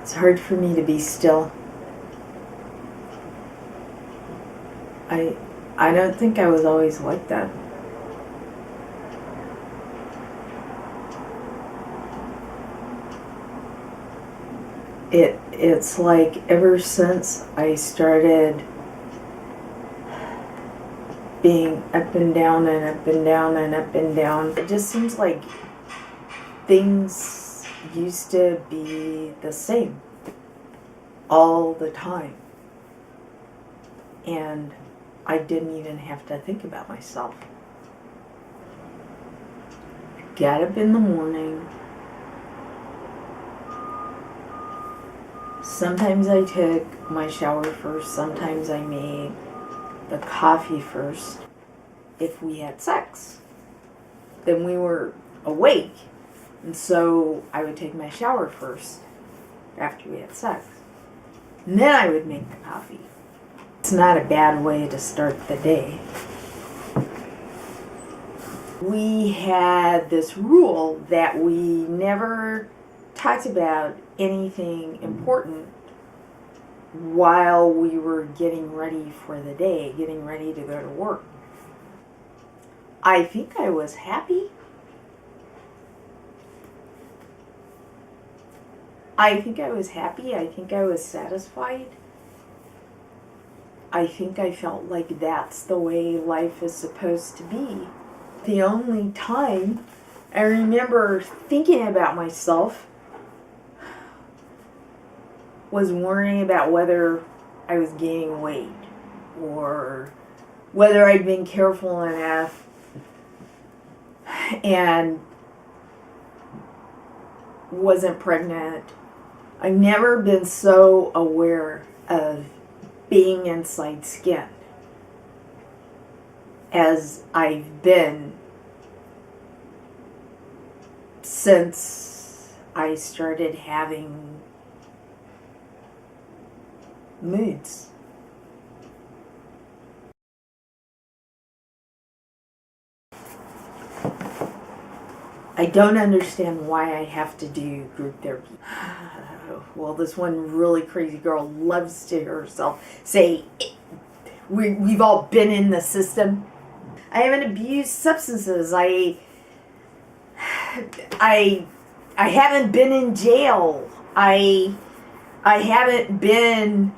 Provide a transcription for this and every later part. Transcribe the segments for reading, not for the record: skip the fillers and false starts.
It's hard for me to be still. I don't think I was always like that. It's like ever since I started being up and down and up and down and up and down, it just seems like things used to be the same all the time. And I didn't even have to think about myself. I got up in the morning. Sometimes I took my shower first. Sometimes I made the coffee first. If we had sex, then we were awake. And so I would take my shower first after we had sex. And then I would make the coffee. It's not a bad way to start the day. We had this rule that we never talked about anything important while we were getting ready for the day, getting ready to go to work. I think I was happy. I think I was happy. I think I was satisfied. I think I felt like that's the way life is supposed to be. The only time I remember thinking about myself was worrying about whether I was gaining weight or whether I'd been careful enough and wasn't pregnant. I've never been so aware of being inside skin as I've been since I started having moods. I don't understand why I have to do group therapy. Well, this one really crazy girl loves to hear herself say, we've all been in the system. I haven't abused substances. I haven't been in jail. I haven't been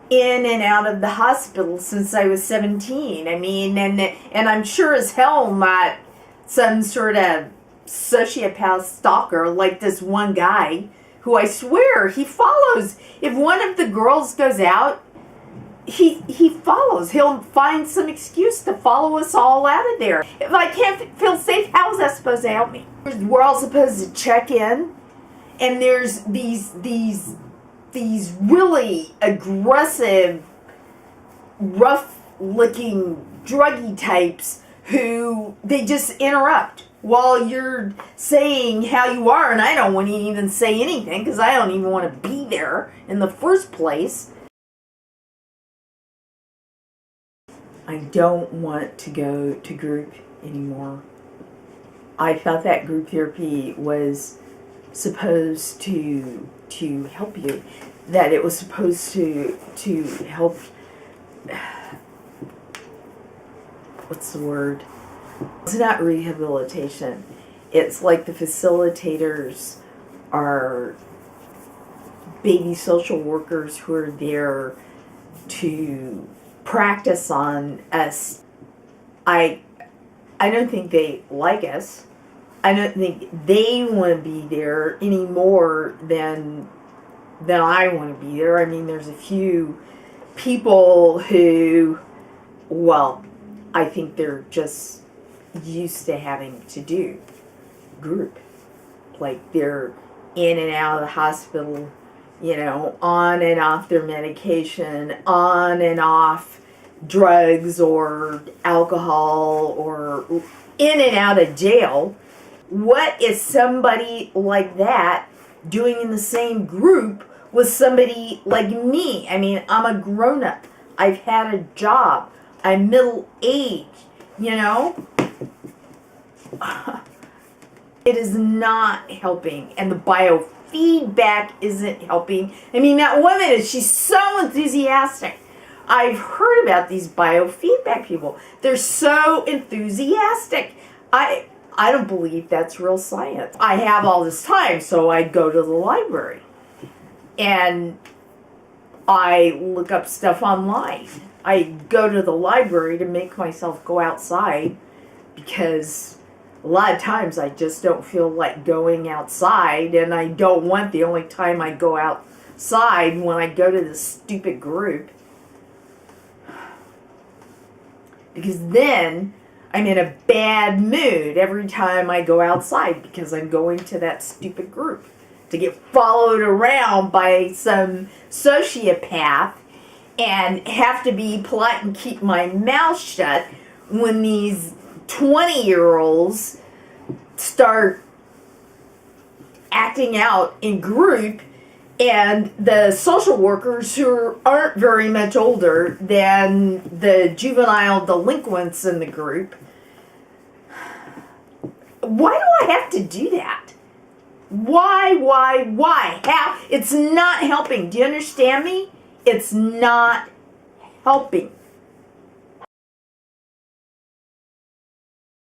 in and out of the hospital since I was 17. I mean, and I'm sure as hell not some sort of sociopath stalker like this one guy who I swear he follows. If one of the girls goes out, he follows. He'll find some excuse to follow us all out of there. If I can't feel safe, how is that supposed to help me? We're all supposed to check in, and there's these really aggressive, rough-looking, druggy types who they just interrupt while you're saying how you are, and I don't want to even say anything because I don't even want to be there in the first place. I don't want to go to group anymore. I thought that group therapy was supposed to help you, that it was supposed to help, what's the word? It's not rehabilitation. It's like the facilitators are baby social workers who are there to practice on us. I don't think they like us. I don't think they want to be there any more than I want to be there. I mean, there's a few people who, well, I think they're just used to having to do group. Like they're in and out of the hospital, you know, on and off their medication, on and off drugs or alcohol, or in and out of jail. What is somebody like that doing in the same group with somebody like me? I mean, I'm a grown-up. I've had a job. I'm middle-aged, you know? It is not helping, and the biofeedback isn't helping. I mean, that woman she's so enthusiastic. I've heard about these biofeedback people. They're so enthusiastic. I don't believe that's real science. I have all this time, so I go to the library and I look up stuff online. I go to the library to make myself go outside because a lot of times I just don't feel like going outside, and I don't want the only time I go outside when I go to this stupid group. Because then I'm in a bad mood every time I go outside because I'm going to that stupid group to get followed around by some sociopath and have to be polite and keep my mouth shut when these 20-year-olds start acting out in group, and the social workers who aren't very much older than the juvenile delinquents in the group. Why do I have to do that? Why? How? It's not helping. Do you understand me? It's not helping.